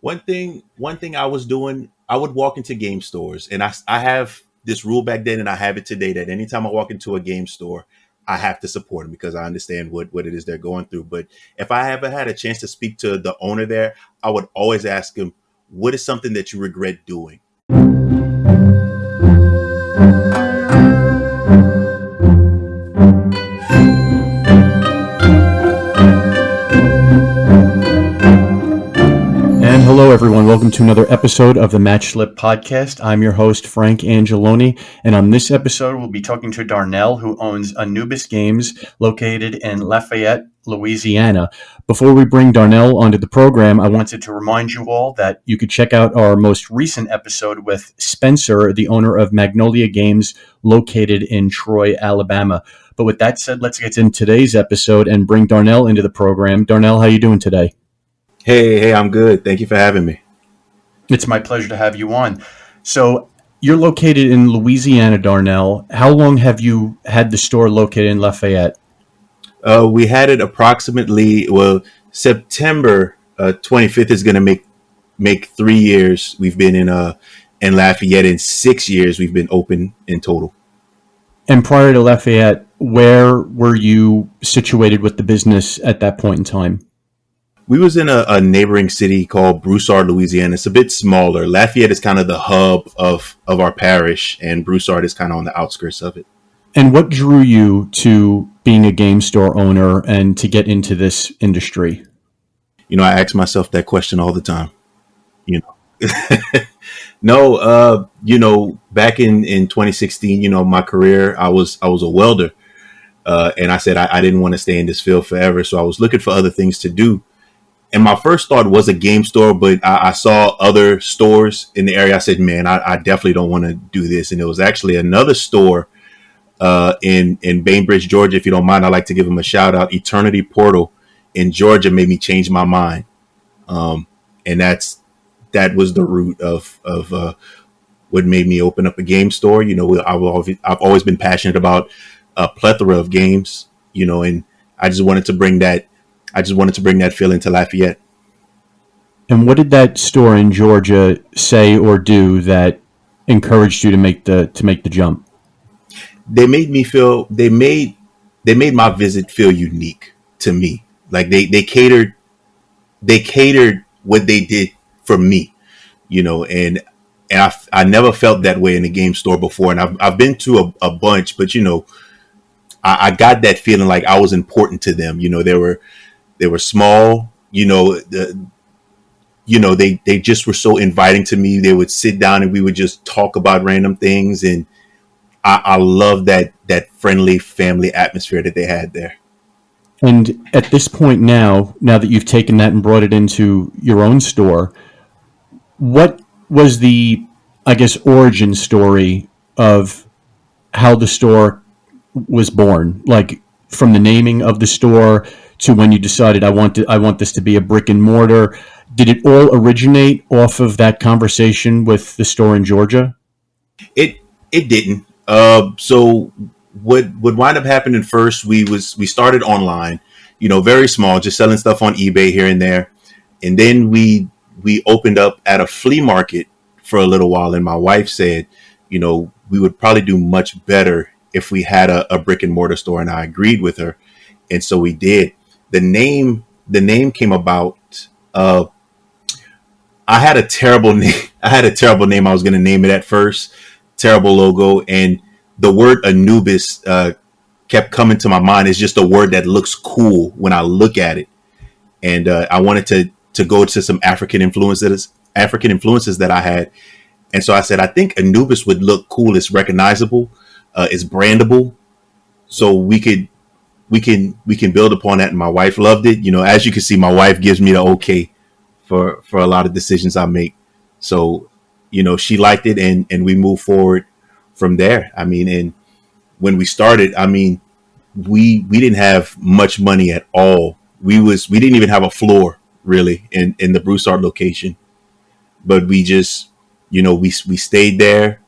One thing I was doing, I would walk into game stores, and I have this rule back then, and I have it today that anytime I walk into a game store, I have to support them because I understand what it is they're going through. But if I ever had a chance to speak to the owner there, I would always ask him, "What is something that you regret doing?" And hello, everyone. Welcome to another episode of the Match Slip Podcast. I'm your host, Frank Angeloni, and on this episode, we'll be talking to Darnel, who owns Anubis Games, located in Lafayette, Louisiana. Before we bring Darnel onto the program, I wanted to remind you all that you could check out our most recent episode with Spencer, the owner of Magnolia Games, located in Troy, Alabama. But with that said, let's get into today's episode and bring Darnel into the program. Darnel, how are you doing today? Hey, I'm good. Thank you for having me. It's my pleasure to have you on. So you're located in Louisiana, Darnel. How long have you had the store located in Lafayette? We had it approximately, September 25th is going to make 3 years. We've been in Lafayette. In 6 years we've been open in total. And prior to Lafayette, where were you situated with the business at that point in time? We was in a neighboring city called Broussard, Louisiana. It's a bit smaller. Lafayette is kind of the hub of our parish, and Broussard is kind of on the outskirts of it. And what drew you to being a game store owner and to get into this industry? I ask myself that question all the time. You know, no, back in 2016, my career, I was a welder, and I said I didn't want to stay in this field forever, so I was looking for other things to do. And my first thought was a game store, but I saw other stores in the area. I said, man, I definitely don't want to do this. And it was actually another store in Bainbridge, Georgia. If you don't mind, I'd like to give them a shout out. Eternity Portal in Georgia made me change my mind. And that was the root of what made me open up a game store. I've always been passionate about a plethora of games, and I just wanted to bring that feeling to Lafayette. And what did that store in Georgia say or do that encouraged you to make the jump? They made my visit feel unique to me. Like they catered what they did for me, and I never felt that way in a game store before. And I've been to a bunch, but I got that feeling like I was important to them. They were small, they just were so inviting to me. They would sit down and we would just talk about random things. And I love that friendly family atmosphere that they had there. And at this point now that you've taken that and brought it into your own store, what was the, origin story of how the store was born? Like from the naming of the store to when you decided I want this to be a brick and mortar. Did it all originate off of that conversation with the store in Georgia? It didn't. So what wound up happening first, we started online, very small, just selling stuff on eBay here and there. And then we opened up at a flea market for a little while. And my wife said, we would probably do much better if we had a brick and mortar store. And I agreed with her. And so we did. The name came about. I had a terrible name. I was going to name it at first. Terrible logo. And the word Anubis kept coming to my mind. It's just a word that looks cool when I look at it. And I wanted to go to some African influences that I had. And so I said, I think Anubis would look cool. It's recognizable. It's brandable. So we can build upon that. And my wife loved it. As you can see, my wife gives me the okay for a lot of decisions I make. So, she liked it and we moved forward from there. And when we started, we didn't have much money at all. We didn't even have a floor really in the Broussard location, but we just, we stayed there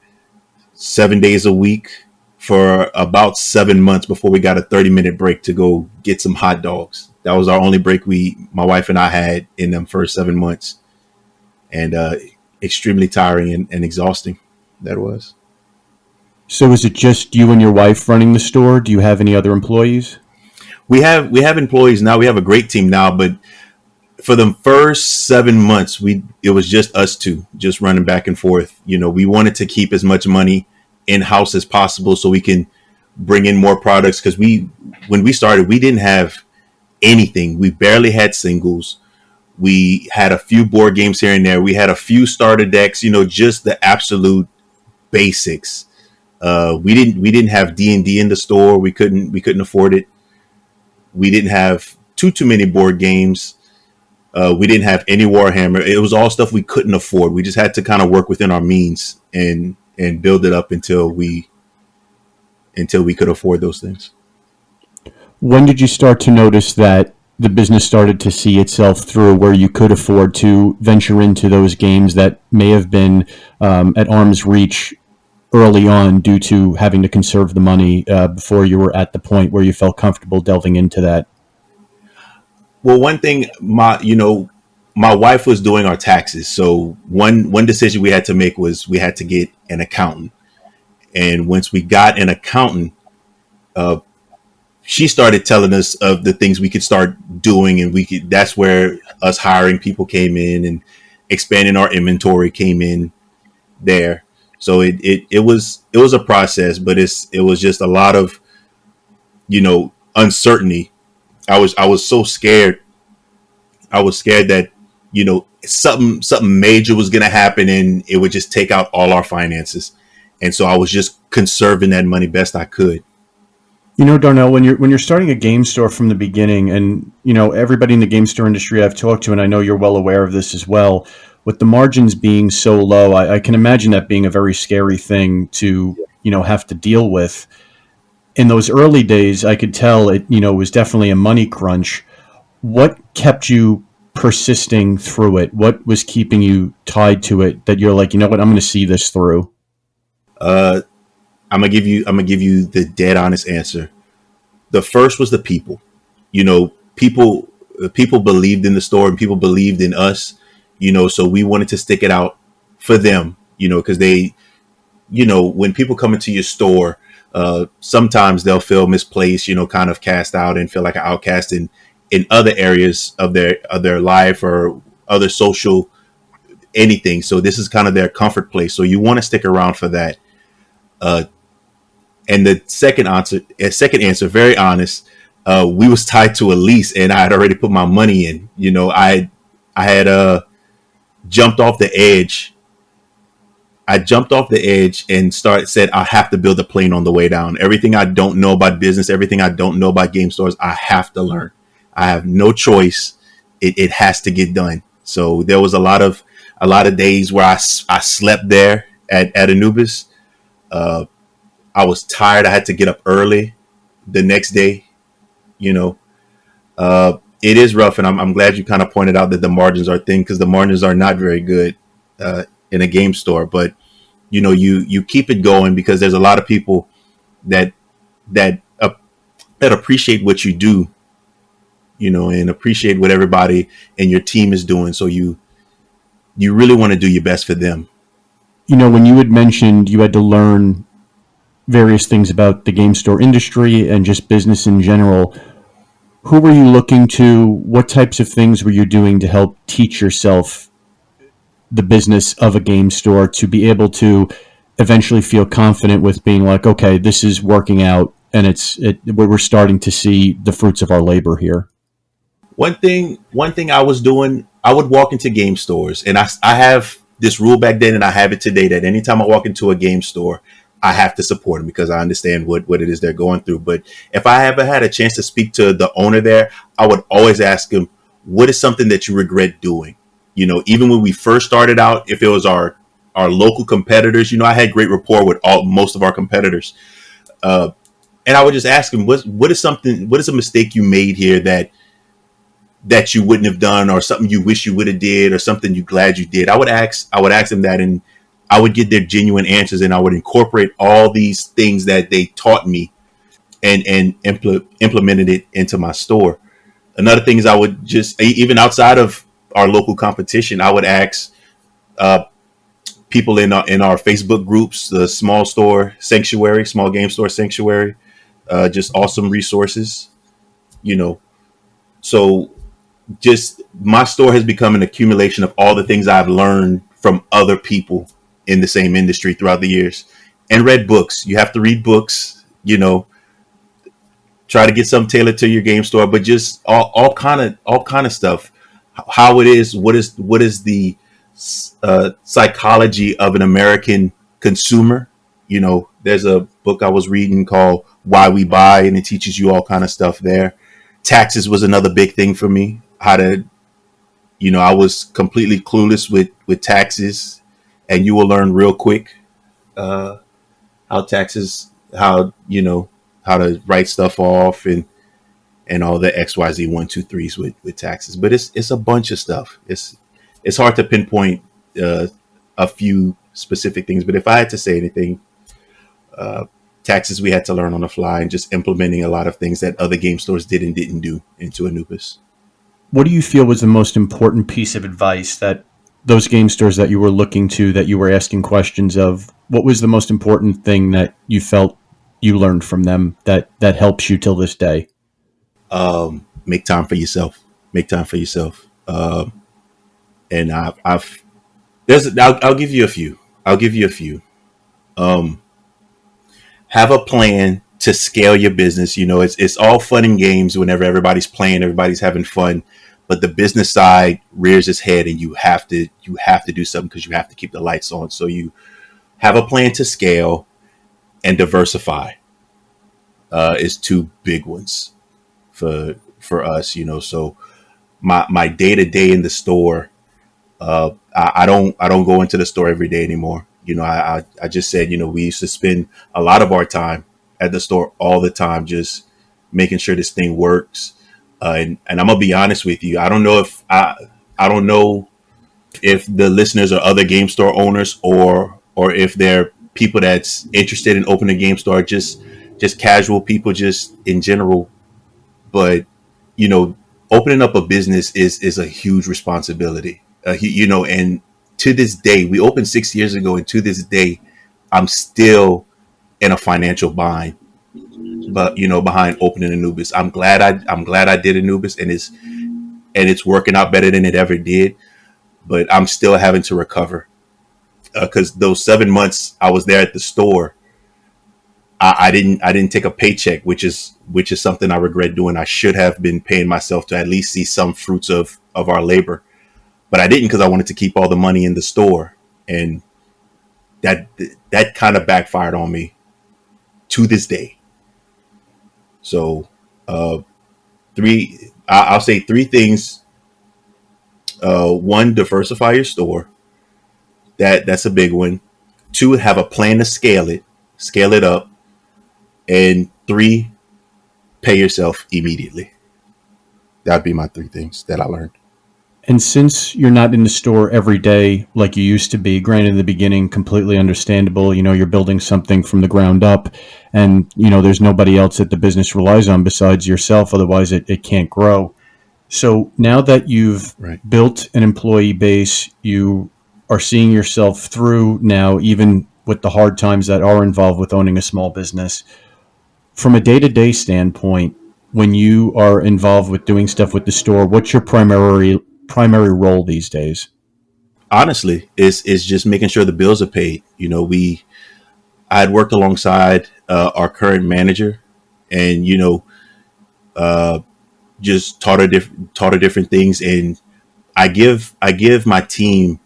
7 days a week for about 7 months before we got a 30-minute break to go get some hot dogs. That was our only break my wife and I had in them first 7 months. and extremely tiring and exhausting that was. So is it just you and your wife running the store? Do you have any other employees? We have employees now. We have a great team now, but for the first 7 months, we it was just us two, just running back and forth. We wanted to keep as much money in house as possible so we can bring in more products, because when we started, we didn't have anything. We barely had singles. We had a few board games here and there. We had a few starter decks. Just the absolute basics. We didn't have D&D in the store. We couldn't afford it. We didn't have too many board games. We didn't have any Warhammer. It was all stuff we couldn't afford. We just had to kind of work within our means and build it up until we could afford those things. When did you start to notice that the business started to see itself through, where you could afford to venture into those games that may have been at arm's reach early on due to having to conserve the money before you were at the point where you felt comfortable delving into that? Well, one thing, my wife was doing our taxes, so one decision we had to make was we had to get an accountant. And once we got an accountant, uh, she started telling us of the things we could start doing, and that's where us hiring people came in, and expanding our inventory came in there. So it was a process, but it was just a lot of uncertainty. I was so scared. I was scared that something major was going to happen, and it would just take out all our finances. And so I was just conserving that money best I could. Darnell, when you're starting a game store from the beginning, and everybody in the game store industry I've talked to, and I know you're well aware of this as well, with the margins being so low, I can imagine that being a very scary thing to have to deal with. In those early days, I could tell it was definitely a money crunch. What kept you persisting through it? What was keeping you tied to it, that you're like, you know what, I'm going to see this through? Uh, I'm gonna give you the dead honest answer. The first was the people. People believed in the store, and people believed in us. So we wanted to stick it out for them. Because when people come into your store, sometimes they'll feel misplaced. Kind of cast out and feel like an outcast in other areas of their life or other social anything. So this is kind of their comfort place. So you want to stick around for that. Uh, And the second answer, very honest, we was tied to a lease, and I had already put my money in. I had jumped off the edge. I jumped off the edge and said I have to build a plane on the way down. Everything I don't know about business, everything I don't know about game stores, I have to learn. I have no choice. It has to get done. So there was a lot of days where I slept there at Anubis. Uh, I was tired. I had to get up early the next day. You know, it is rough, and I'm glad you kind of pointed out that the margins are thin, because the margins are not very good in a game store. But you keep it going, because there's a lot of people that that uh, that appreciate what you do. And appreciate what everybody in your team is doing. So you really want to do your best for them. When you had mentioned you had to learn various things about the game store industry and just business in general, who were you looking to? What types of things were you doing to help teach yourself the business of a game store, to be able to eventually feel confident with being like, okay, this is working out, and we're starting to see the fruits of our labor here? One thing I was doing, I would walk into game stores, and I have this rule back then, and I have it today, that anytime I walk into a game store, I have to support them, because I understand what it is they're going through. But if I ever had a chance to speak to the owner there, I would always ask him, what is something that you regret doing? Even when we first started out, if it was our local competitors, I had great rapport with most of our competitors. Uh, and I would just ask him, what is a mistake you made here that you wouldn't have done, or something you wish you would have did, or something you glad you did. I would ask them that, and I would get their genuine answers, and I would incorporate all these things that they taught me, and implemented it into my store. Another thing is, I would just, even outside of our local competition, I would ask, uh, people in our Facebook groups, the small game store sanctuary, just awesome resources. You know, so just my store has become an accumulation of all the things I've learned from other people in the same industry throughout the years, and read books. You have to read books. Try to get some tailored to your game store, but just all kind of stuff. How it is, what is the psychology of an American consumer? There's a book I was reading called Why We Buy, and it teaches you all kind of stuff there. Taxes was another big thing for me. How to, I was completely clueless with taxes, and you will learn real quick uh, how taxes, how to write stuff off, and all the XYZ 1 2 3s with taxes. But it's a bunch of stuff. It's hard to pinpoint uh, a few specific things. But if I had to say anything, uh, taxes we had to learn on the fly, and just implementing a lot of things that other game stores did and didn't do into Anubis. What do you feel was the most important piece of advice that those game stores that you were looking to, that you were asking questions of, what was the most important thing that you felt you learned from them that helps you till this day? Make time for yourself. Make time for yourself. And I've there's I'll give you a few. I'll give you a few. Um, have a plan to scale your business. It's all fun and games whenever everybody's playing, everybody's having fun, but the business side rears its head, and you have to do something, because you have to keep the lights on. So you have a plan to scale and diversify. Is two big ones for us. So my day to day in the store, I don't go into the store every day anymore. I just said, we used to spend a lot of our time at the store all the time, just making sure this thing works. And I'm gonna be honest with you. I don't know if the listeners are other game store owners, or if they're people that's interested in opening a game store, just casual people, just in general. But you know, opening up a business is a huge responsibility. And to this day, we opened 6 years ago, and to this day, I'm still in a financial bind. But behind opening Anubis, I'm glad I did Anubis, and it's working out better than it ever did. But I'm still having to recover, because those 7 months I was there at the store, I didn't take a paycheck, which is something I regret doing. I should have been paying myself to at least see some fruits of our labor, but I didn't, because I wanted to keep all the money in the store, and that that kind of backfired on me to this day. So, uh, I'll say three things. One, diversify your store. That's a big one. Two, have a plan to scale it up, and three, pay yourself immediately. That'd be my three things that I learned. And since you're not in the store every day like you used to be, granted in the beginning, completely understandable, you're building something from the ground up, and, there's nobody else that the business relies on besides yourself. Otherwise, it can't grow. So now that you've Right. built an employee base, you are seeing yourself through now, even with the hard times that are involved with owning a small business. From a day-to-day standpoint, when you are involved with doing stuff with the store, what's your primary role these days? Honestly, it's just making sure the bills are paid. We I had worked alongside our current manager, and uh, just taught her different things, and I give my team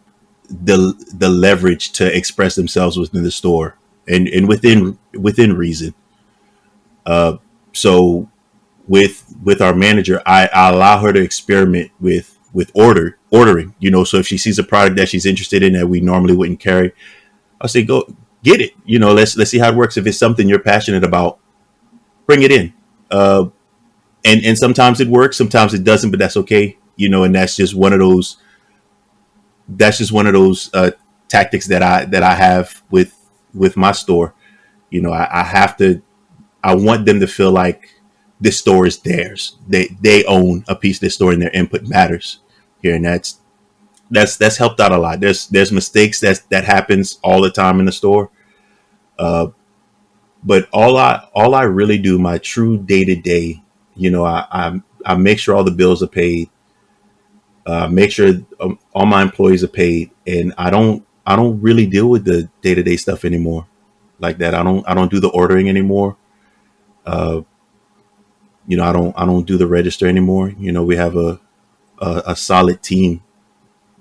the leverage to express themselves within the store, and within reason. Uh, so with our manager, I allow her to experiment with ordering. So if she sees a product that she's interested in that we normally wouldn't carry, I'll say, go get it. Let's see how it works. If it's something you're passionate about, bring it in. And sometimes it works, sometimes it doesn't, but that's okay. And that's just one of those tactics that I have with my store. I have to. I want them to feel like this store is theirs. They own a piece of this store, and their input matters here, and that's helped out a lot. There's mistakes that happens all the time in the store. Uh, but all I really do, my true day to day, I make sure all the bills are paid, make sure all my employees are paid, and I don't really deal with the day to day stuff anymore like that. I don't do the ordering anymore. Uh, I don't do the register anymore. We have a solid team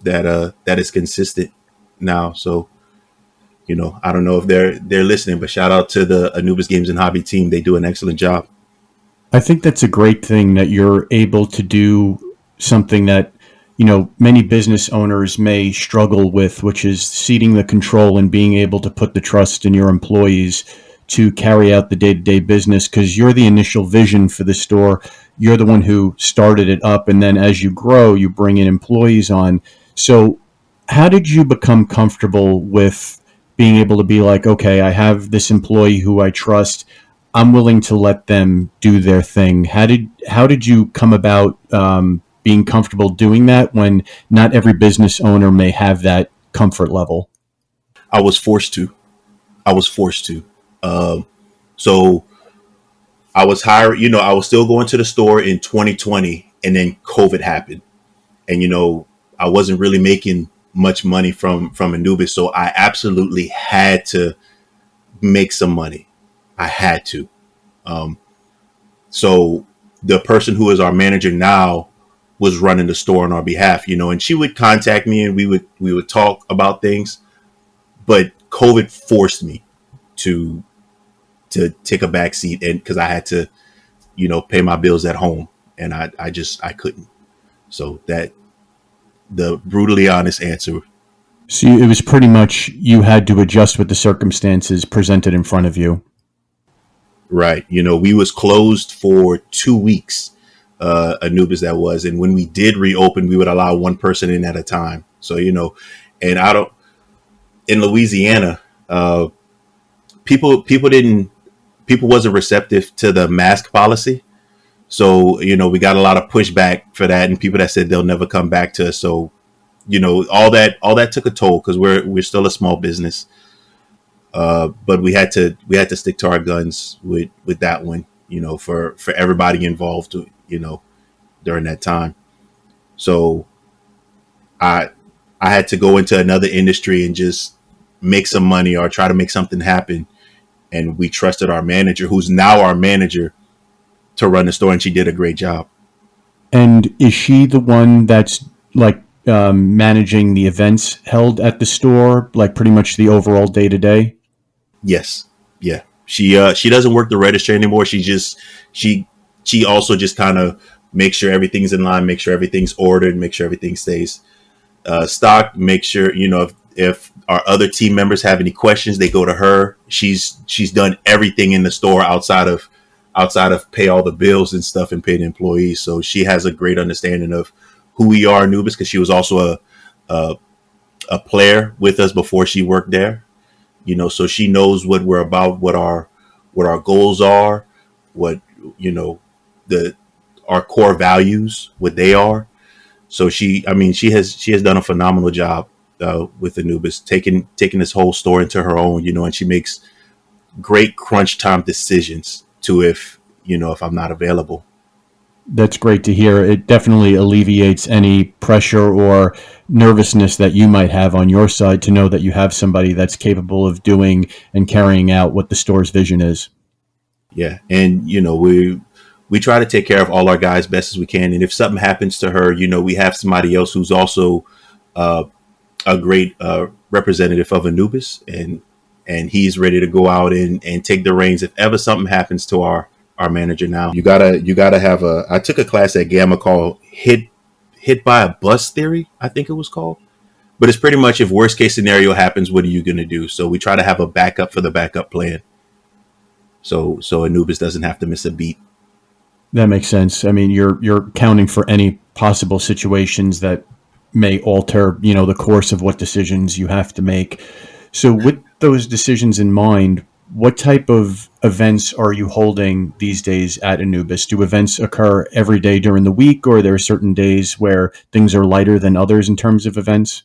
that is consistent now. So I don't know if they're listening, but shout out to the Anubis Games and Hobby team. They do an excellent job. I think that's a great thing that you're able to do something that, many business owners may struggle with, which is ceding the control and being able to put the trust in your employees to carry out the day-to-day business, because you're the initial vision for the store. You're the one who started it up. And then as you grow, you bring in employees on. So how did you become comfortable with being able to be like, okay, I have this employee who I trust. I'm willing to let them do their thing. How did you come about being comfortable doing that when not every business owner may have that comfort level? I was forced to. I was forced to. So I was hired. I was still going to the store in 2020, and then COVID happened, and I wasn't really making much money from Anubis, so I absolutely had to make some money. I had to. Um, so the person who is our manager now was running the store on our behalf, and she would contact me and we would talk about things. But COVID forced me to take a back seat, and because I had to, pay my bills at home, and I couldn't. So that the brutally honest answer. So it was pretty much you had to adjust with the circumstances presented in front of you. Right. We was closed for 2 weeks, Anubis that was. And when we did reopen, we would allow one person in at a time. So, and I don't, in Louisiana, people wasn't receptive to the mask policy. So, we got a lot of pushback for that, and people that said they'll never come back to us. So, all that took a toll because we're still a small business. But we had to stick to our guns with that one, for everybody involved, during that time. So I I had to go into another industry and just make some money or try to make something happen. And we trusted our manager, who's now our manager, to run the store, and she did a great job. And is she the one that's like managing the events held at the store, like pretty much the overall day to day? Yes, yeah. She doesn't work the register anymore. She also just kind of makes sure everything's in line, make sure everything's ordered, make sure everything stays stocked. Make sure if our other team members have any questions, they go to her. She's done everything in the store outside of pay all the bills and stuff and pay the employees. So she has a great understanding of who we are, Anubis, because she was also a player with us before she worked there. So she knows what we're about, what our goals are, what the our core values, what they are. So she has done a phenomenal job with Anubis, taking this whole store into her own, and she makes great crunch time decisions to if I'm not available. That's great to hear. It definitely alleviates any pressure or nervousness that you might have on your side to know that you have somebody that's capable of doing and carrying out what the store's vision is. Yeah, and we try to take care of all our guys best as we can. And if something happens to her, we have somebody else who's also uh, a great representative of Anubis, and he's ready to go out and take the reins if ever something happens to our manager. Now you gotta have a. I took a class at Gamma called hit by a bus theory, I think it was called. But it's pretty much, if worst case scenario happens, what are you gonna do? So we try to have a backup for the backup plan. So Anubis doesn't have to miss a beat. That makes sense. I mean, you're counting for any possible situations that may alter, the course of what decisions you have to make. So with those decisions in mind, What type of events are you holding these days at Anubis? Do events occur every day during the week, or are there certain days where things are lighter than others in terms of events?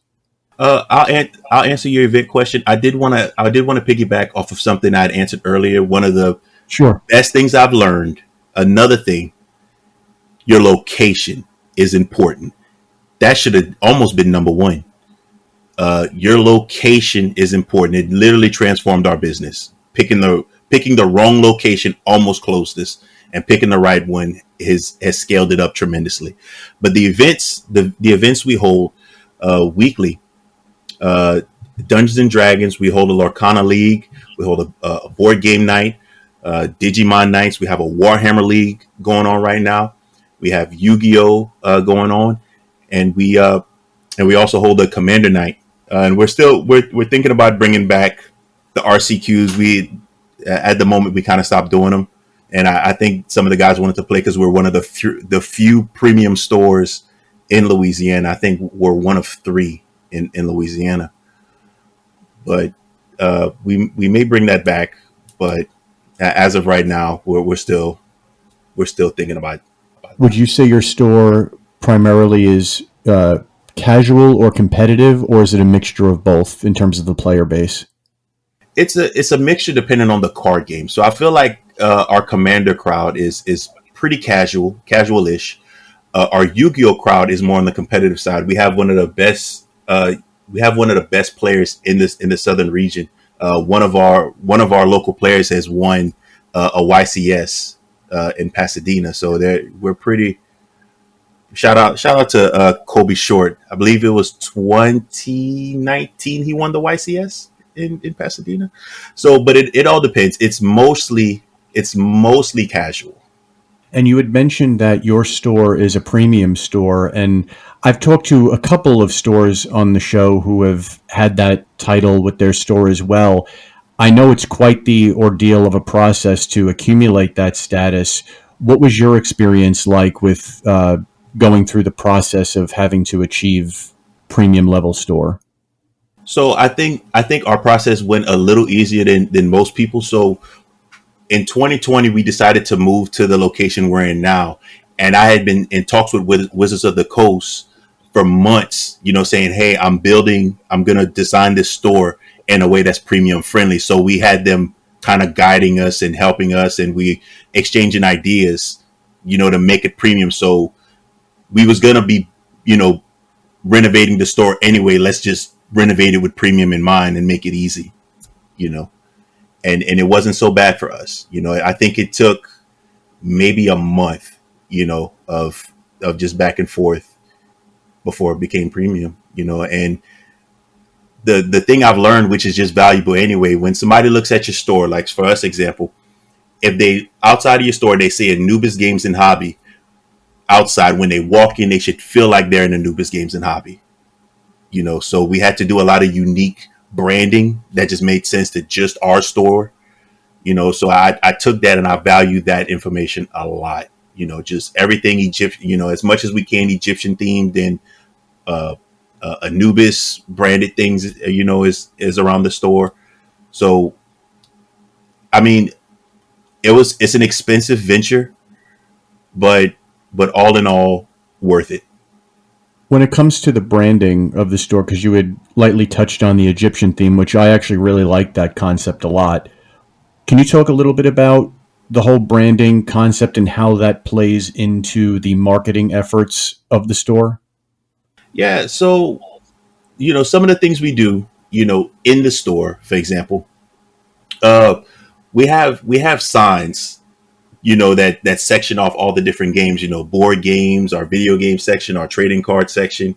I'll answer your event question. I did want to piggyback off of something I had answered earlier. One of the Sure. best things I've learned. Another thing, your location is important. That should have almost been number one. Your location is important. It literally transformed our business. Picking the wrong location almost closed us, and picking the right one has scaled it up tremendously. But the events we hold weekly, uh, Dungeons and Dragons, we hold a Lorcana League, we hold a board game night, Digimon nights. We have a Warhammer League going on right now. We have Yu-Gi-Oh going on, and we also hold a Commander night. And we're thinking about bringing back the RCQs. We At the moment we kind of stopped doing them, and I think some of the guys wanted to play because we're one of the few premium stores in Louisiana. I think we're one of three in Louisiana, but we may bring that back. But as of right now, we're still thinking about Would that. you say your store primarily is casual or competitive, or is it a mixture of both in terms of the player base? It's a mixture depending on the card game. So I feel like our Commander crowd is pretty casual-ish. Our Yu-Gi-Oh crowd is more on the competitive side. We have one of the best players in the southern region. One of our local players has won a YCS in Pasadena. So we're pretty. Shout out to Kobe Short. I believe it was 2019 he won the YCS in Pasadena. So, but it all depends. It's mostly casual. And you had mentioned that your store is a premium store, and I've talked to a couple of stores on the show who have had that title with their store as well. I know it's quite the ordeal of a process to accumulate that status. What was your experience like with going through the process of having to achieve premium level store? So I think our process went a little easier than most people. So in 2020, we decided to move to the location we're in now, and I had been in talks with Wizards of the Coast for months. Saying, "Hey, I'm gonna design this store in a way that's premium friendly." So we had them kind of guiding us and helping us, and we exchanging ideas, to make it premium. So we was gonna be, you know, renovating the store anyway. Let's just renovate it with premium in mind and make it easy, you know. And it wasn't so bad for us. I think it took maybe a month, of just back and forth before it became premium, and the thing I've learned, which is just valuable anyway, when somebody looks at your store, like for us example, if they outside of your store they say Anubis Games and Hobby outside, when they walk in they should feel like they're in Anubis Games and Hobby. So we had to do a lot of unique branding that just made sense to just our store. So I took that and I valued that information a lot. Just everything Egyptian, as much as we can Egyptian themed, and uh, Anubis branded things, is around the store. So I mean, it's an expensive venture, but all in all, worth it. When it comes to the branding of the store, because you had lightly touched on the Egyptian theme, which I actually really like that concept a lot. Can you talk a little bit about the whole branding concept and how that plays into the marketing efforts of the store? Yeah. So some of the things we do, in the store, for example, uh, we have signs, that section off all the different games, board games, our video game section, our trading card section,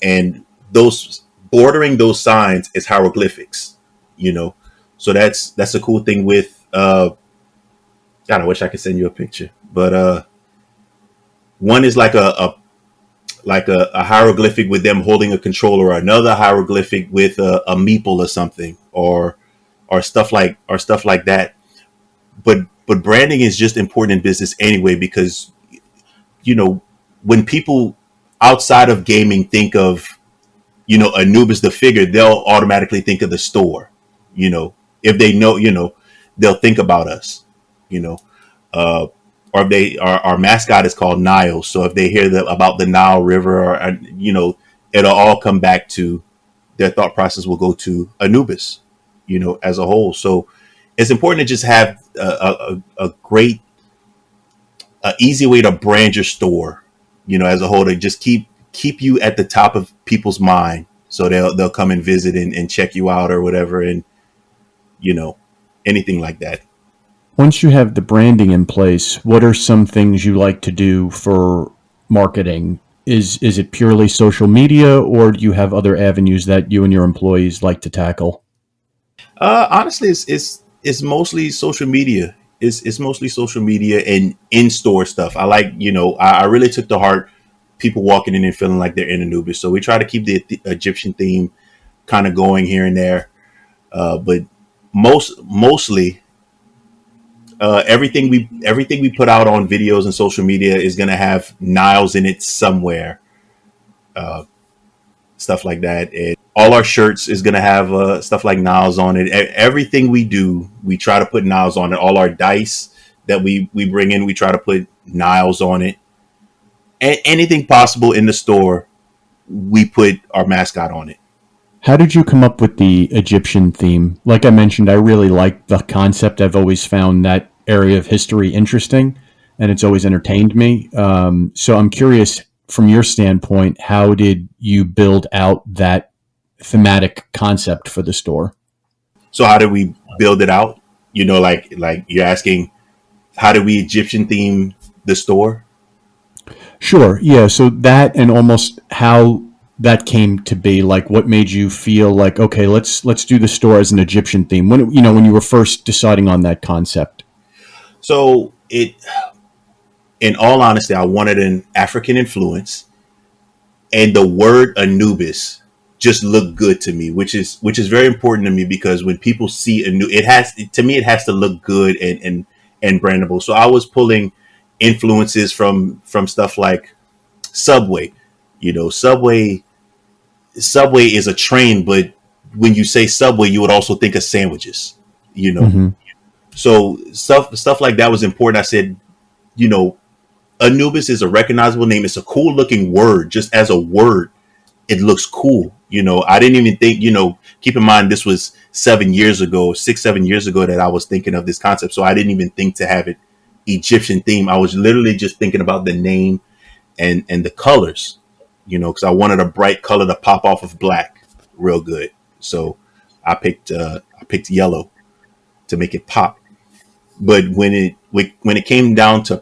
and those bordering those signs is hieroglyphics. You know, so that's a cool thing with. God, I wish I could send you a picture, but one is like a hieroglyphic with them holding a controller, or another hieroglyphic with a meeple or something, or stuff like that. But branding is just important in business anyway, because you know when people outside of gaming think of Anubis the figure, they'll automatically think of the store. If they know. they'll think about us, you know. Uh, or they our mascot is called Nile, so if they hear about the Nile River, or it'll all come back to their thought process will go to Anubis, as a whole. So it's important to just have a great, easy way to brand your store, as a whole, to just keep you at the top of people's mind, so they'll come and visit and check you out or whatever, and you know anything like that. Once you have the branding in place, what are some things you like to do for marketing? Is it purely social media, or do you have other avenues that you and your employees like to tackle? Honestly, it's mostly social media. It's mostly social media and in store stuff. I like, I really took to heart people walking in and feeling like they're in Anubis. So we try to keep the Egyptian theme kind of going here and there. But mostly everything we put out on videos and social media is going to have Niles in it somewhere, stuff like that. And all our shirts is going to have stuff like Niles on it. Everything we do, we try to put Niles on it. All our dice that we bring in, we try to put Niles on it. Anything possible in the store, we put our mascot on it. How did you come up with the Egyptian theme? Like I mentioned, I really like the concept. I've always found that area of history interesting, and it's always entertained me. So I'm curious, from your standpoint, how did you build out that thematic concept for the store? So how did we build it out? Like you're asking, how did we Egyptian theme the store? Sure. Yeah. So that, and almost how that came to be, like what made you feel like, okay, let's do the store as an Egyptian theme when you were first deciding on that concept. So in all honesty, I wanted an African influence, and the word Anubis just looked good to me, which is very important to me, because when people see it has to look good and brandable. So I was pulling influences from stuff like Subway. Subway is a train, but when you say Subway, you would also think of sandwiches. You know, Hmm. so stuff like that was important. I said, you know, Anubis is a recognizable name. It's a cool looking word. Just as a word, it looks cool. I didn't even think, keep in mind, this was 7 years ago, 6, 7 years ago, that I was thinking of this concept. So I didn't even think to have it Egyptian theme. I was literally just thinking about the name and the colors, because I wanted a bright color to pop off of black real good. So I picked yellow to make it pop. But when it came down to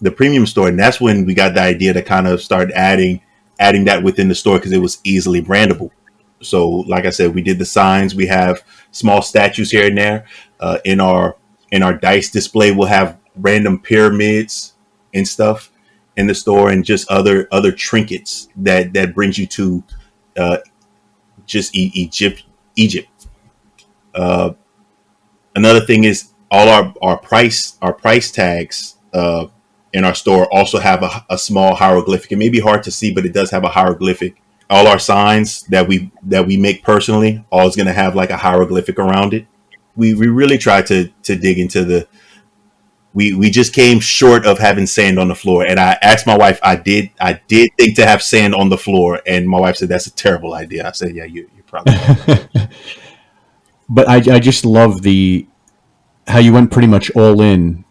the premium store, and that's when we got the idea to kind of start adding that within the store, because it was easily brandable. So like I said, we did the signs. We have small statues here and there. In our dice display, we'll have random pyramids and stuff in the store, and just other trinkets that brings you to uh, just Egypt. Uh, Another thing is, all our price tags in our store also have a small hieroglyphic. It may be hard to see, but it does have a hieroglyphic. All our signs that we make personally, all is going to have like a hieroglyphic around it. We really try to dig into we just came short of having sand on the floor, and I asked my wife. I did think to have sand on the floor, and my wife said that's a terrible idea. I said, yeah, you're probably right. But I just love the how you went pretty much all in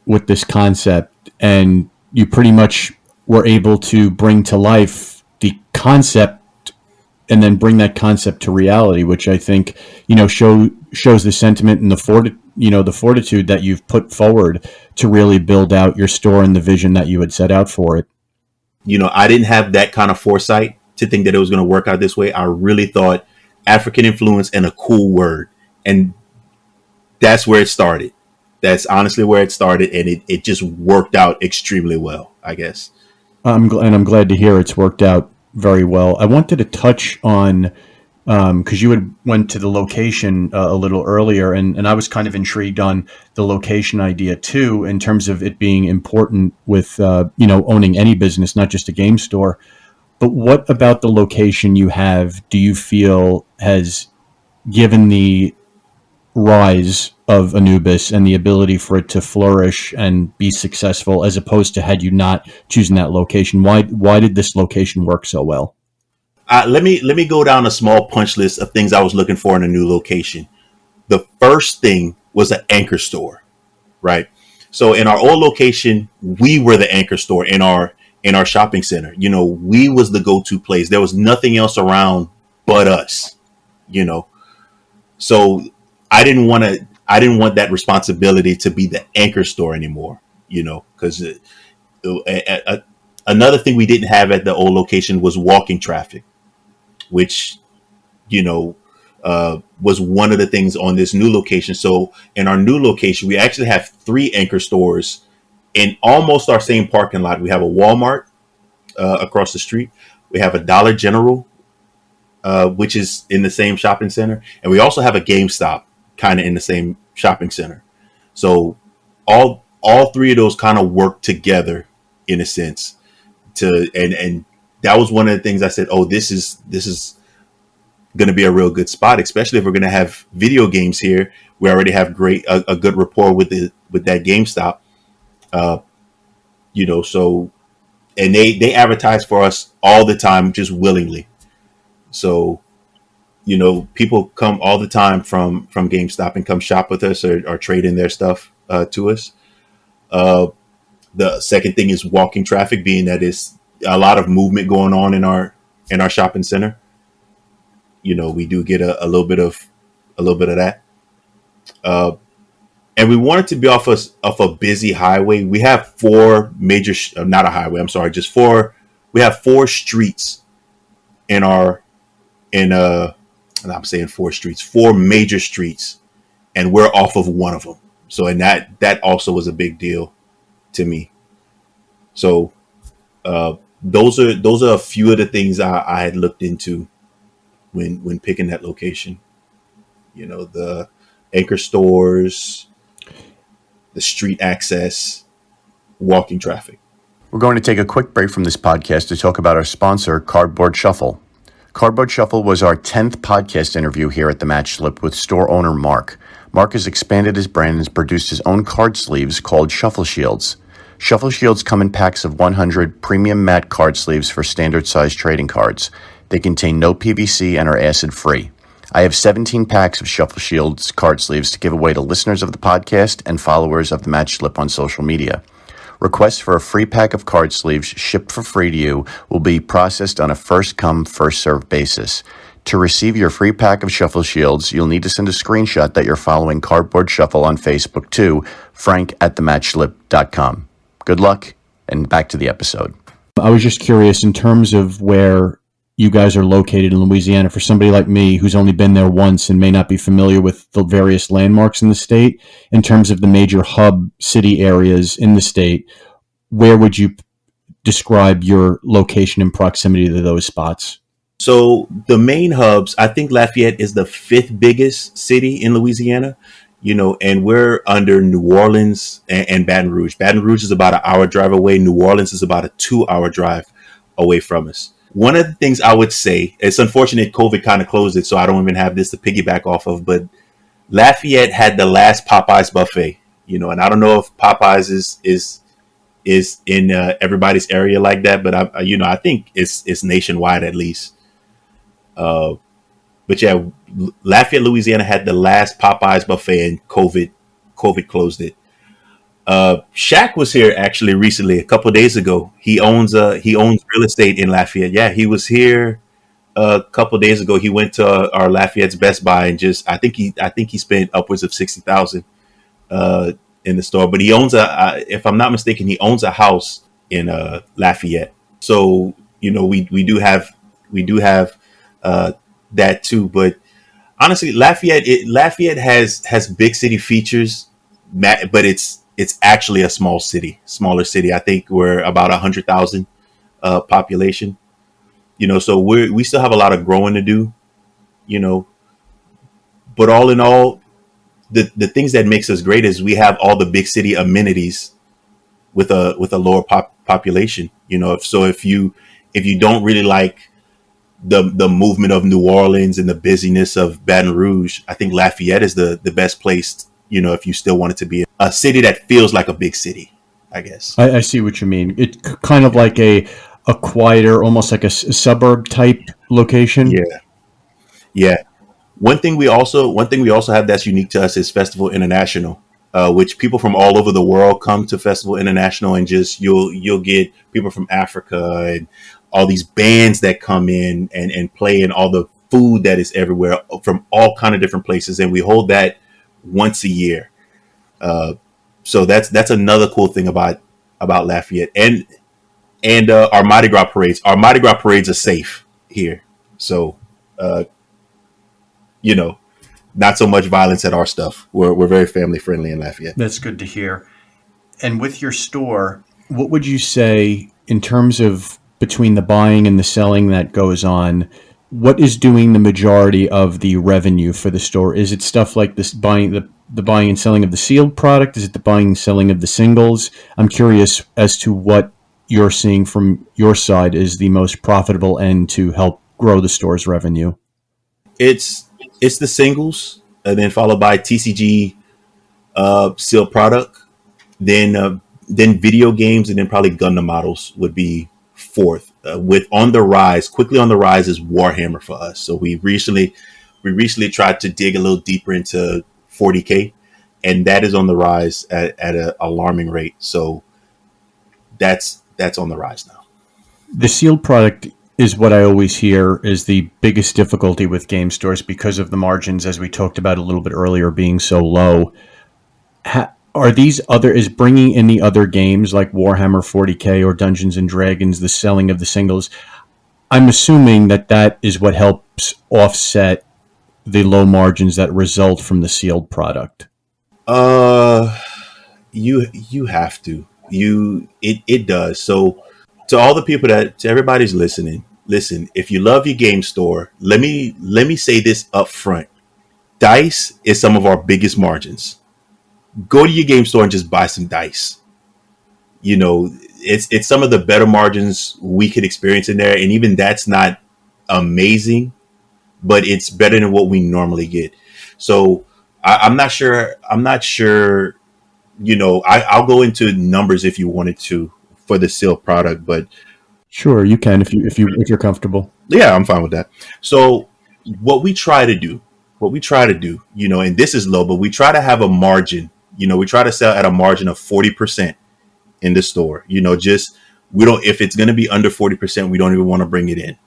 with this concept, and you pretty much were able to bring to life the concept and then bring that concept to reality, which I think shows the sentiment and the fortitude that you've put forward to really build out your store and the vision that you had set out for it. I didn't have that kind of foresight to think that it was going to work out this way. I really thought African influence and a cool word, and that's where it started. That's honestly where it started, and it just worked out extremely well, I guess. I'm glad to hear it's worked out very well. I wanted to touch on because you had went to the location a little earlier, and I was kind of intrigued on the location idea too, in terms of it being important with owning any business, not just a game store. But what about the location you have? Do you feel has given the rise of Anubis and the ability for it to flourish and be successful, as opposed to had you not chosen that location? Why did this location work so well? Let me go down a small punch list of things I was looking for in a new location. The first thing was an anchor store, right? So in our old location, we were the anchor store in our shopping center. We was the go-to place. There was nothing else around but us. You know, so I didn't want that responsibility to be the anchor store anymore. Because another thing we didn't have at the old location was walking traffic, which you know was one of the things on this new location. So in our new location, we actually have three anchor stores in almost our same parking lot. We have a Walmart across the street. We have a Dollar General, which is in the same shopping center, and we also have a GameStop, kind of in the same shopping center. So all three of those kind of work together in a sense and that was one of the things I said, oh, this is going to be a real good spot, especially if we're going to have video games here. We already have a good rapport with that GameStop, uh, so, and they advertise for us all the time, just willingly. So, people come all the time from GameStop and come shop with us or trade in their stuff to us. Uh, the second thing is walking traffic, being that it's a lot of movement going on in our shopping center. We do get a little bit of that. Uh, and we want it to be off a busy highway. We have four major, not a highway. I'm sorry, just four. We have four streets in our in and I'm saying four streets, four major streets, and we're off of one of them. So, and that also was a big deal to me. So, those are a few of the things I had looked into when picking that location. The anchor stores, the street access, walking traffic. We're going to take a quick break from this podcast to talk about our sponsor, Cardboard Shuffle. Cardboard Shuffle was our 10th podcast interview here at the Match Slip with store owner Mark. Mark has expanded his brand and has produced his own card sleeves called Shuffle Shields. Shuffle Shields come in packs of 100 premium matte card sleeves for standard size trading cards. They contain no PVC and are acid free. I have 17 packs of Shuffle Shields card sleeves to give away to listeners of the podcast and followers of the Match Slip on social media. Requests for a free pack of card sleeves shipped for free to you will be processed on a first-come, first-served basis. To receive your free pack of Shuffle Shields, you'll need to send a screenshot that you're following Cardboard Shuffle on Facebook to frank@thematchslip.com. Good luck, and back to the episode. I was just curious, in terms of where you guys are located in Louisiana, for somebody like me who's only been there once and may not be familiar with the various landmarks in the state, in terms of the major hub city areas in the state, where would you describe your location and proximity to those spots? So the main hubs, I think Lafayette is the fifth biggest city in Louisiana, and we're under New Orleans and Baton Rouge. Baton Rouge is about an hour drive away. New Orleans is about a 2 hour drive away from us. One of the things I would say, it's unfortunate COVID kind of closed it, so I don't even have this to piggyback off of, but Lafayette had the last Popeyes buffet, and I don't know if Popeyes is in everybody's area like that, but I think it's nationwide at least. But yeah, Lafayette, Louisiana had the last Popeyes buffet, and COVID closed it. Shaq was here actually recently, a couple of days ago. He owns real estate in Lafayette. Yeah, he was here a couple of days ago. He went to our Lafayette's Best Buy and just I think he spent upwards of 60,000 in the store. But he owns if I'm not mistaken, he owns a house in Lafayette. So we do have that too. But honestly, Lafayette has big city features, but it's actually a smaller city. I think we're about 100,000 population. So we still have a lot of growing to do. But all in all, the things that makes us great is we have all the big city amenities with a lower population. So if you don't really like the movement of New Orleans and the busyness of Baton Rouge, I think Lafayette is the best place. If you still want it to be a city that feels like a big city, I guess. I see what you mean. It's kind of like a quieter, almost like a suburb type location. Yeah, yeah. One thing we also have that's unique to us is Festival International, which people from all over the world come to Festival International, and just you'll get people from Africa and all these bands that come in and play, and all the food that is everywhere from all kind of different places, and we hold that once a year. Uh, so that's another cool thing about Lafayette, and our Mardi Gras parades. Our Mardi Gras parades are safe here, so uh, you know not so much violence at our stuff. We're very family friendly in Lafayette. That's good to hear. And with your store, what would you say in terms of between the buying and the selling that goes on? What is doing the majority of the revenue for the store? Is it stuff like this buying the buying and selling of the sealed product? Is it the buying and selling of the singles? I'm curious as to what you're seeing from your side is the most profitable end to help grow the store's revenue. It's the singles, and then followed by TCG sealed product, then video games, and then probably Gundam models would be fourth. With on the rise, quickly on the rise is Warhammer for us. So we recently tried to dig a little deeper into 40K, and that is on the rise at an alarming rate. So that's on the rise now. The sealed product is what I always hear is the biggest difficulty with game stores because of the margins, as we talked about a little bit earlier, being so low. Are these other is bringing in the other games like Warhammer 40K or Dungeons and Dragons, the selling of the singles? I'm assuming that is what helps offset the low margins that result from the sealed product. Uh, you have to. It does. So to all the people to everybody's listening, listen, if you love your game store, let me say this up front. Dice is some of our biggest margins. Go to your game store and just buy some dice. It's some of the better margins we could experience in there, and even that's not amazing, but it's better than what we normally get. So I'm not sure. I'm not sure. I'll go into numbers if you wanted to for the seal product, but Sure, you can if you're comfortable. yeah, I'm fine with that. So what we try to do, and this is low, but we try to have a margin. We try to sell at a margin of 40% in the store. Just we don't. If it's going to be under 40%, we don't even want to bring it in.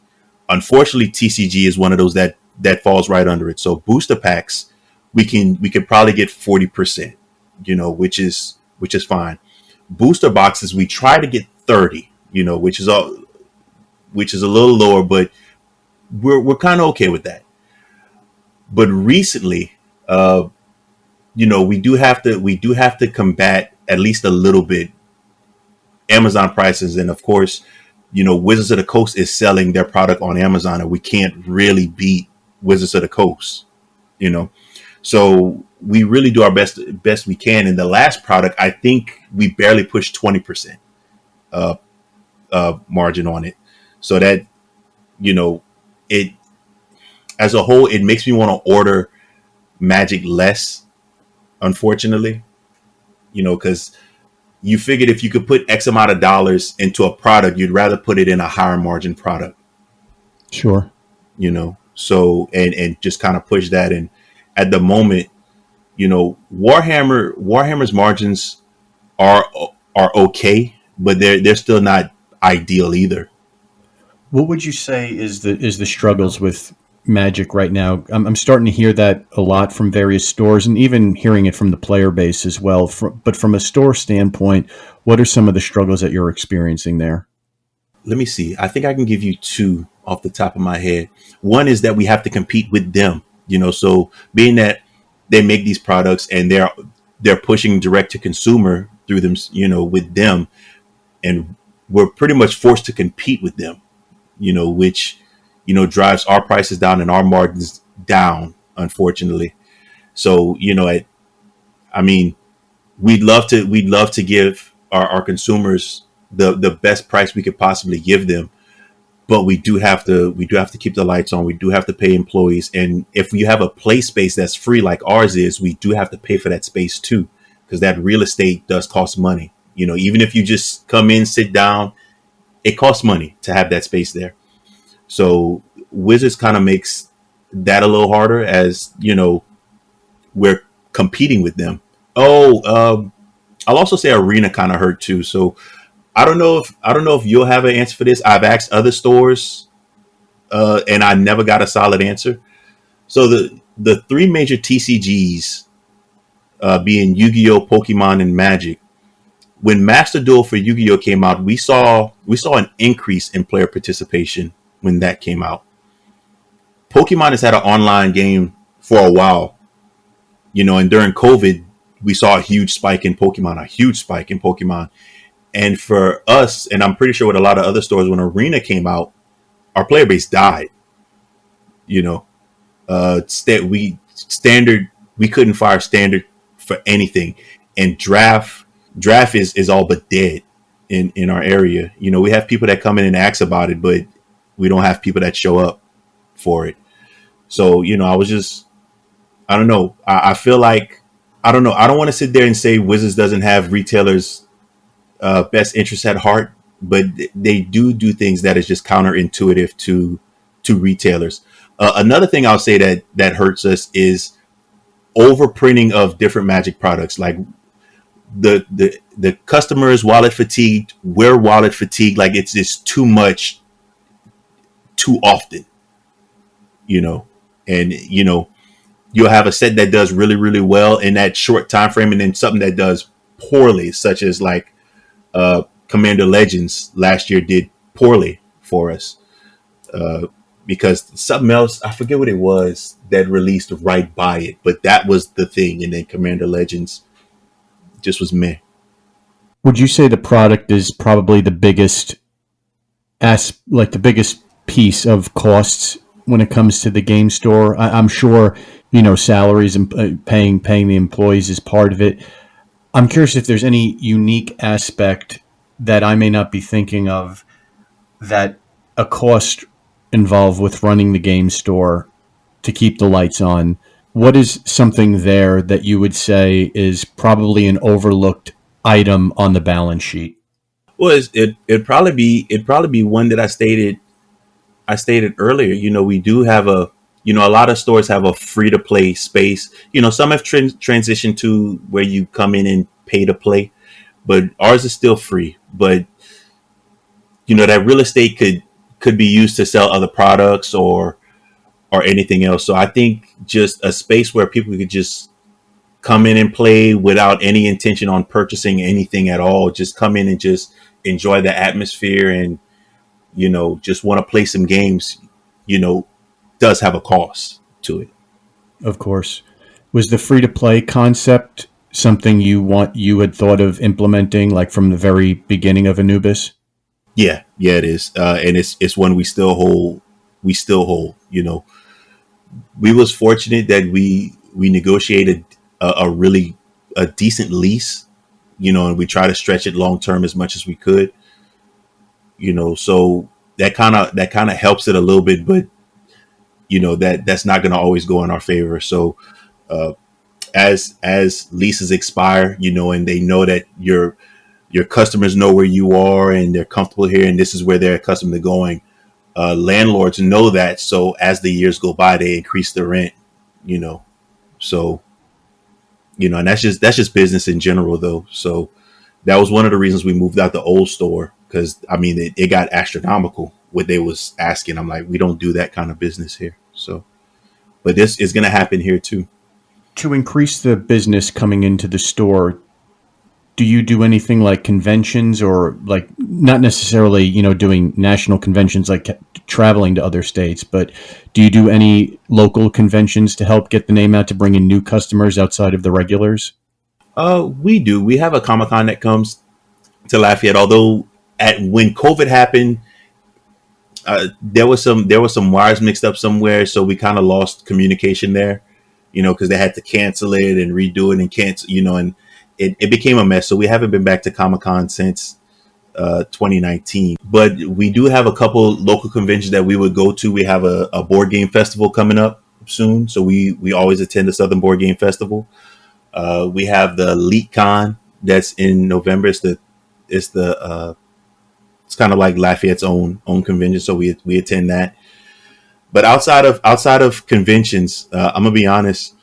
Unfortunately, TCG is one of those that falls right under it. So booster packs, we can probably get 40%. Which is fine. Booster boxes, we try to get 30. Which is a little lower, but we're kind of okay with that. But recently, we do have to combat at least a little bit Amazon prices, and of course, Wizards of the Coast is selling their product on Amazon, and we can't really beat Wizards of the Coast. You know, so we really do our best we can. In the last product, I think we barely pushed 20% uh, margin on it. So that it as a whole, it makes me want to order Magic less. Unfortunately, because you figured if you could put X amount of dollars into a product, you'd rather put it in a higher margin product. Sure. So and just kind of push that. And at the moment, Warhammer's margins are are okay, but they're still not ideal either. What would you say is the struggles with Magic right now? I'm starting to hear that a lot from various stores, and even hearing it from the player base as well. But from a store standpoint, what are some of the struggles that you're experiencing there? Let me see. I think I can give you two off the top of my head. One is that we have to compete with them. So being that they make these products and they're pushing direct to consumer through them, with them, and we're pretty much forced to compete with them. Which drives our prices down and our margins down, unfortunately. So I mean, we'd love to give our consumers the best price we could possibly give them, but we do have to keep the lights on. We do have to pay employees, and if you have a play space that's free like ours is, we do have to pay for that space too, because that real estate does cost money. Even if you just come in, sit down, it costs money to have that space there. So Wizards kind of makes that a little harder, as we're competing with them. Oh, I'll also say Arena kind of hurt too. So I don't know if you'll have an answer for this. I've asked other stores, and I never got a solid answer. So the three major TCGs, being Yu-Gi-Oh, Pokemon, and Magic. When Master Duel for Yu-Gi-Oh came out, we saw an increase in player participation when that came out. Pokemon has had an online game for a while, and during COVID, we saw a huge spike in Pokemon. And for us, and I'm pretty sure with a lot of other stores, when Arena came out, our player base died. You know, standard we couldn't fire standard for anything, and draft is all but dead in our area. We have people that come in and ask about it, but we don't have people that show up for it. So I don't know. I feel like I don't know. I don't want to sit there and say Wizards doesn't have retailers' best interests at heart, but they do things that is just counterintuitive to retailers. Another thing I'll say that hurts us is overprinting of different Magic products. Like the customer is wallet fatigued. We're wallet fatigued. Like it's just too much, too often. You know, and you'll have a set that does really really well in that short time frame, and then something that does poorly, such as like Commander Legends last year did poorly for us, because something else, I forget what it was, that released right by it, but that was the thing, and then Commander Legends just was meh. Would you say the product is probably the biggest like the biggest piece of costs when it comes to the game store? I'm sure salaries and paying the employees is part of it. I'm curious if there's any unique aspect that I may not be thinking of, that a cost involved with running the game store to keep the lights on. What is something there that you would say is probably an overlooked item on the balance sheet? Well, it'd probably be one that I stated earlier. We do have a lot of stores have a free to play space. Some have transitioned to where you come in and pay to play, but ours is still free. But that real estate could be used to sell other products or anything else. So I think just a space where people could just come in and play without any intention on purchasing anything at all. Just come in and just enjoy the atmosphere, and just want to play some games. You know, does have a cost to it. Of course. Was the free to play concept something you had thought of implementing like from the very beginning of Anubis? Yeah, it is, and it's one we still hold. We still hold. We was fortunate that we negotiated a really a decent lease. And we try to stretch it long term as much as we could. So that kind of helps it a little bit, but that's not going to always go in our favor. So uh, as leases expire, and they know that your customers know where you are and they're comfortable here, and this is where they're accustomed to going. Landlords know that, so as the years go by, they increase the rent. You know, so and that's just business in general, though. So that was one of the reasons we moved out the old store, because I mean it got astronomical what they was asking. I'm like, we don't do that kind of business here. So, but this is going to happen here too. To increase the business coming into the store, do you do anything like conventions, or like not necessarily, doing national conventions like traveling to other states, but do you do any local conventions to help get the name out, to bring in new customers outside of the regulars? We do. We have a Comic Con that comes to Lafayette. Although at when COVID happened, there was some wires mixed up somewhere, so we kind of lost communication there. Because they had to cancel it and redo it and cancel. And it became a mess. So we haven't been back to Comic Con since. 2019. But we do have a couple local conventions that we would go to. We have a board game festival coming up soon, so we always attend the Southern Board Game Festival. We have the LeetCon that's in November. It's kind of like Lafayette's own convention, so we attend that. But outside of conventions, I'm gonna be honest.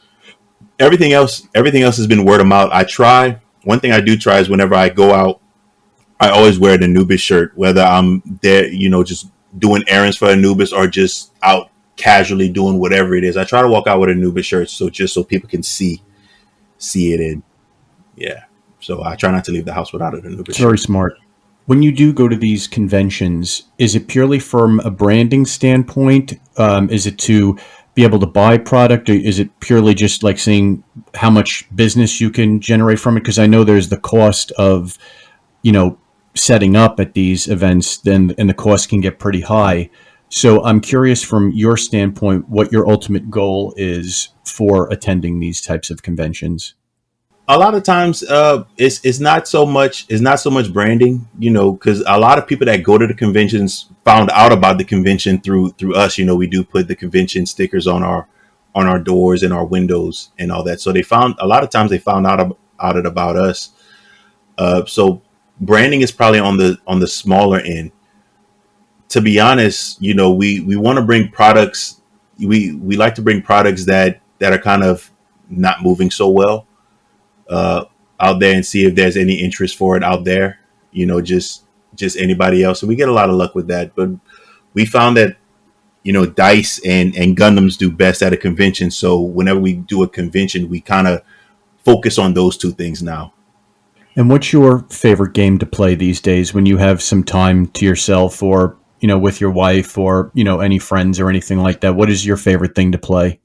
Everything else has been word of mouth. I try. One thing I do try is whenever I go out, I always wear the Anubis shirt, whether I'm there, just doing errands for Anubis or just out casually doing whatever it is. I try to walk out with a Anubis shirt, so just so people can see it in. Yeah. So I try not to leave the house without an Anubis It's very shirt. smart. When you do go to these conventions, is it purely from a branding standpoint? Is it to be able to buy product, or is it purely just like seeing how much business you can generate from it? Because I know there's the cost of, you know, setting up at these events, then and the cost can get pretty high. So I'm curious from your standpoint what your ultimate goal is for attending these types of conventions. A lot of times, it's not so much branding, because a lot of people that go to the conventions found out about the convention through us. We do put the convention stickers on our doors and our windows and all that. So a lot of times they found out it about us. So branding is probably on the smaller end. To be honest, we want to bring products. We like to bring products that are kind of not moving so well uh, out there, and see if there's any interest for it out there. Just anybody else. So we get a lot of luck with that. But we found that dice and Gundams do best at a convention. So whenever we do a convention, we kind of focus on those two things now. And what's your favorite game to play these days when you have some time to yourself, or, with your wife, or, any friends or anything like that? What is your favorite thing to play?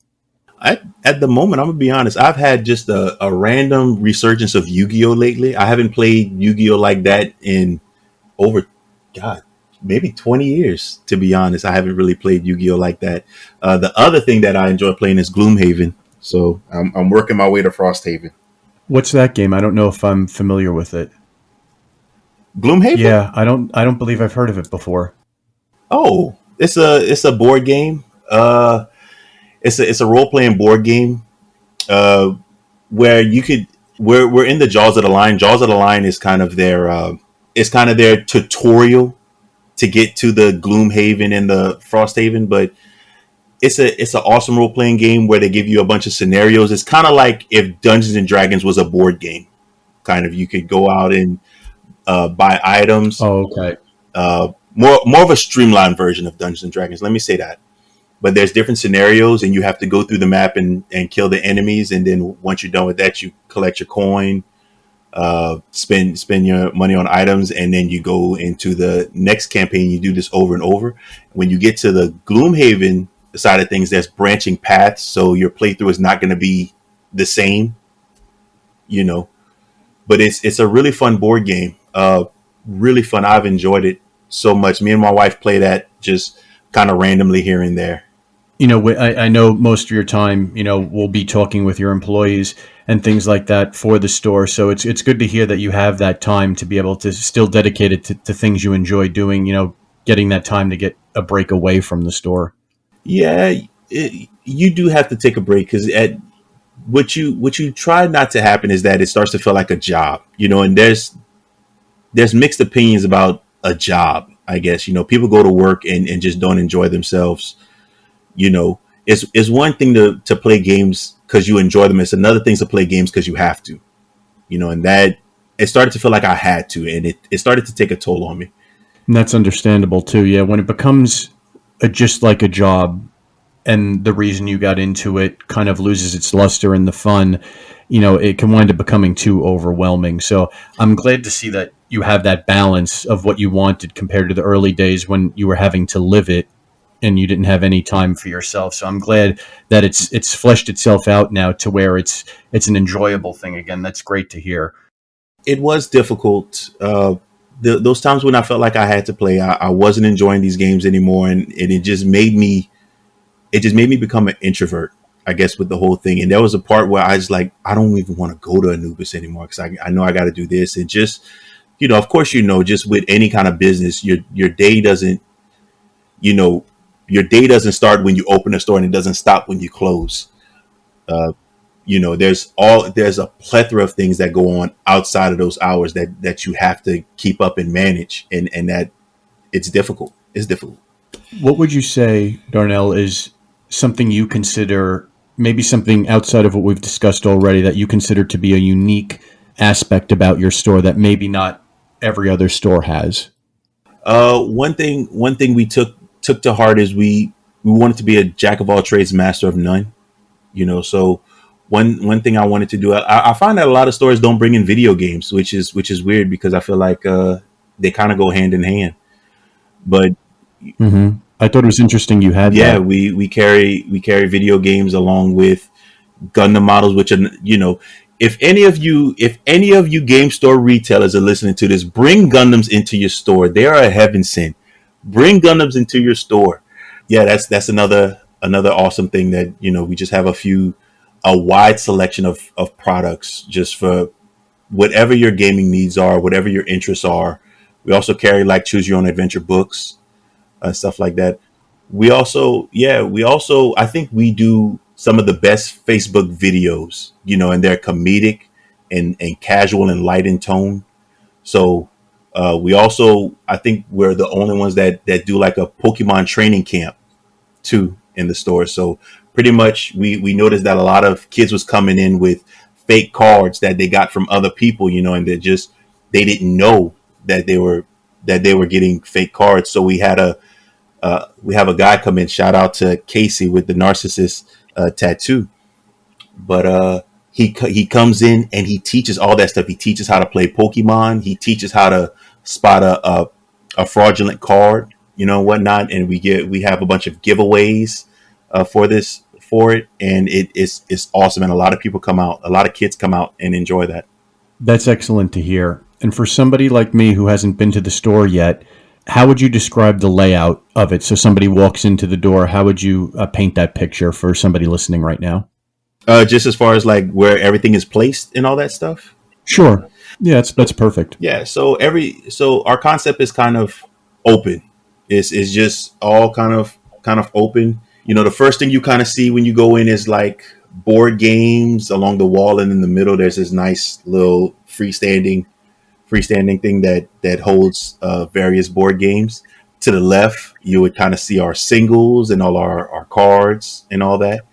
At the moment, I'm gonna be honest. I've had just a random resurgence of Yu-Gi-Oh lately. I haven't played Yu-Gi-Oh like that in over, God, maybe 20 years. To be honest, I haven't really played Yu-Gi-Oh like that. The other thing that I enjoy playing is Gloomhaven. So I'm working my way to Frosthaven. What's that game? I don't know if I'm familiar with it. Gloomhaven? Yeah, I don't believe I've heard of it before. Oh, it's a board game. It's a role playing board game. Uh, where you could we're in the Jaws of the Line. Jaws of the Line is kind of their tutorial to get to the Gloomhaven and the Frosthaven. But it's an awesome role playing game where they give you a bunch of scenarios. It's kind of like if Dungeons and Dragons was a board game. Kind of, you could go out and buy items. Oh, okay. More of a streamlined version of Dungeons and Dragons. Let me say that. But there's different scenarios, and you have to go through the map and kill the enemies. And then once you're done with that, you collect your coin, spend your money on items, and then you go into the next campaign. You do this over and over. When you get to the Gloomhaven side of things, there's branching paths, so your playthrough is not going to be the same, you know. But it's a really fun board game. Really fun. I've enjoyed it so much. Me and my wife play that just kind of randomly here and there. I know most of your time, we'll be talking with your employees and things like that for the store. So it's good to hear that you have that time to be able to still dedicate it to things you enjoy doing, getting that time to get a break away from the store. Yeah, you do have to take a break because at what you try not to happen is that it starts to feel like a job, and there's mixed opinions about a job. I guess people go to work and just don't enjoy themselves. It's one thing to play games because you enjoy them. It's another thing to play games because you have to. And that it started to feel like I had to, and it started to take a toll on me. And that's understandable too. Yeah, when it becomes just like a job, and the reason you got into it kind of loses its luster and the fun, it can wind up becoming too overwhelming. So I'm glad to see that you have that balance of what you wanted compared to the early days when you were having to live it and you didn't have any time for yourself. So I'm glad that it's fleshed itself out now to where it's an enjoyable thing again. That's great to hear. It was difficult. Those times when I felt like I had to play, I wasn't enjoying these games anymore, and it just made me become an introvert, I guess, with the whole thing. And there was a part where I was like, I don't even want to go to Anubis anymore because I know I got to do this. And just Of course, just with any kind of business, your day doesn't, you know, your day doesn't start when you open a store and it doesn't stop when you close. Uh, there's a plethora of things that go on outside of those hours that you have to keep up and manage, and that it's difficult. It's difficult. What would you say, Darnell, is something you consider, maybe something outside of what we've discussed already, that you consider to be a unique aspect about your store that maybe not every other store has? One thing we took to heart is we wanted to be a jack of all trades, master of none. So one thing I wanted to do, I find that a lot of stores don't bring in video games, which is weird because I feel like they kind of go hand in hand. But I thought it was interesting you had yeah, that. we carry video games along with Gundam models, which are, if any of you game store retailers are listening to this, bring Gundams into your store. They are a heaven sent. Bring Gundams into your store. Yeah, that's another awesome thing that we just have a wide selection of products just for whatever your gaming needs are, whatever your interests are. We also carry like choose your own adventure books, stuff like that. We also I think we do some of the best Facebook videos, and they're comedic and casual and light in tone. So we also, I think we're the only ones that do like a Pokemon training camp too in the store. So pretty much we noticed that a lot of kids was coming in with fake cards that they got from other people, and they didn't know that they were getting fake cards. So we have a guy come in. Shout out to Casey with the narcissist tattoo. But he comes in and he teaches all that stuff. He teaches how to play Pokemon. He teaches how to spot a fraudulent card, whatnot. And we have a bunch of giveaways for it, and it's awesome. And a lot of people come out. A lot of kids come out and enjoy that. That's excellent to hear. And for somebody like me who hasn't been to the store yet, how would you describe the layout of it? So somebody walks into the door, how would you paint that picture for somebody listening right now? Just as far as like where everything is placed and all that stuff. Sure. Yeah, that's perfect. Yeah. So our concept is kind of open. It's just all kind of open. The first thing you kind of see when you go in is like board games along the wall, and in the middle there's this nice little freestanding thing that holds various board games. To the left, you would kind of see our singles and all our cards and all that.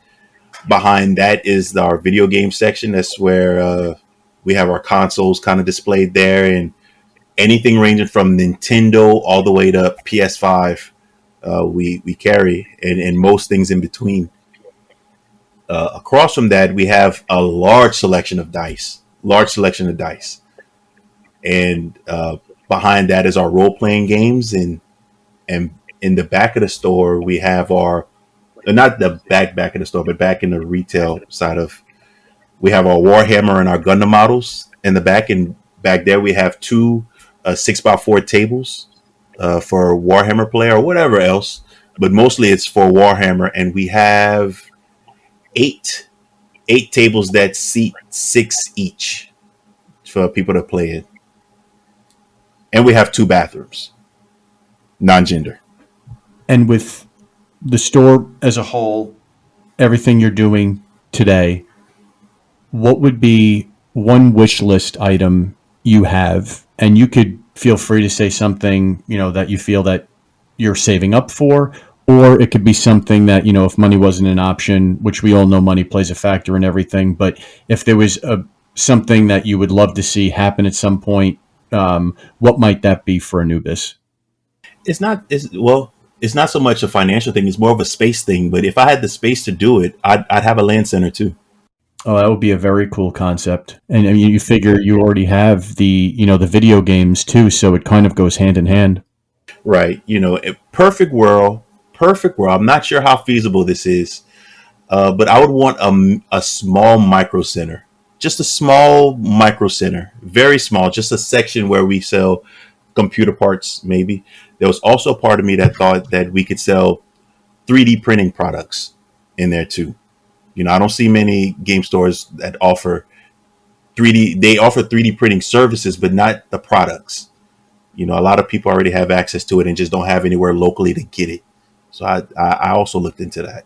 Behind that is our video game section. That's where we have our consoles kind of displayed there, and anything ranging from Nintendo all the way to PS5. We carry, and most things in between. Across from that, we have a large selection of dice, and behind that is our role playing games, and in the back of the store we have our not the back of the store, but back in the retail side of, we have our Warhammer and our Gundam models in the back, and back there we have two 6x4 tables for Warhammer play or whatever else, but mostly it's for Warhammer, and we have eight tables that seat six each for people to play in, and we have two bathrooms, non-gender. And with the store as a whole, everything you're doing today, what would be one wish list item you have? And you could feel free to say something, that you feel that you're saving up for, or it could be something that, if money wasn't an option, which we all know money plays a factor in everything, but if there was something that you would love to see happen at some point, what might that be for Anubis? It's not so much a financial thing, it's more of a space thing, but if I had the space to do it, I'd have a land center too. Oh, that would be a very cool concept. And I mean, you figure you already have the video games too, so it kind of goes hand in hand. Right. A perfect world. I'm not sure how feasible this is, but I would want a small micro center, just a small micro center, very small, just a section where we sell computer parts. Maybe there was also a part of me that thought that we could sell 3D printing products in there too. I don't see many game stores that offer 3D. They offer 3D printing services, but not the products. A lot of people already have access to it and just don't have anywhere locally to get it. So I also looked into that.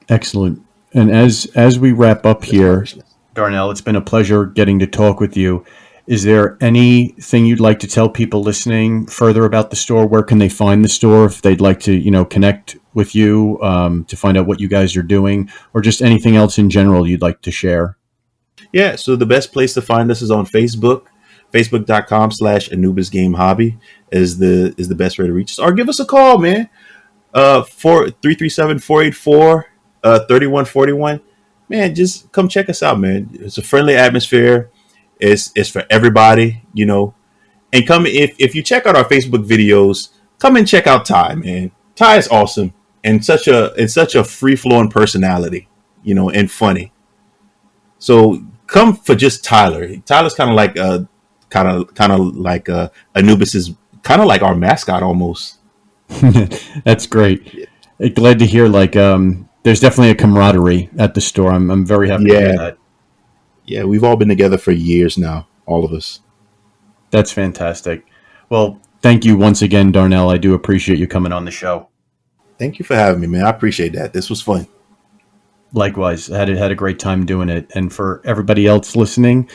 Excellent. And as we wrap up That's my here, wish list. Darnell, it's been a pleasure getting to talk with you. Is there anything you'd like to tell people listening further about the store? Where can they find the store if they'd like to, connect with you to find out what you guys are doing, or just anything else in general you'd like to share? Yeah, so the best place to find us is on Facebook. Facebook.com/Anubis Game Hobby is the best way to reach us. Or give us a call, man. 337-484-3141. Man, just come check us out, man. It's a friendly atmosphere. It's for everybody, And come if you check out our Facebook videos, come and check out Ty, man. Ty is awesome and such a free flowing personality, and funny. So come for just Tyler. Tyler's kind of like Anubis is kind of like our mascot almost. That's great. Glad to hear. There's definitely a camaraderie at the store. I'm very happy to hear Yeah, that. yeah. We've all been together for years now, all of us. That's fantastic. Well, thank you once again, Darnell. I do appreciate you coming on the show. Thank you for having me, man. I appreciate that. This was fun. Likewise, had a great time doing it. And for everybody else listening,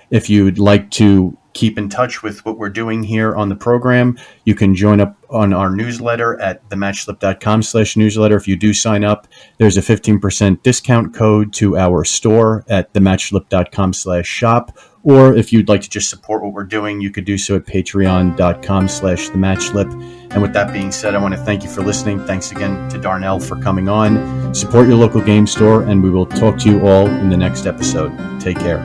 if you'd like to keep in touch with what we're doing here on the program, you can join up on our newsletter at thematchlip.com/newsletter. If you do sign up, there's a 15% discount code to our store at thematchlip.com/shop. Or if you'd like to just support what we're doing, you could do so at patreon.com/thematchlip. And with that being said, I want to thank you for listening. Thanks again to Darnell for coming on. Support your local game store, and we will talk to you all in the next episode. Take care.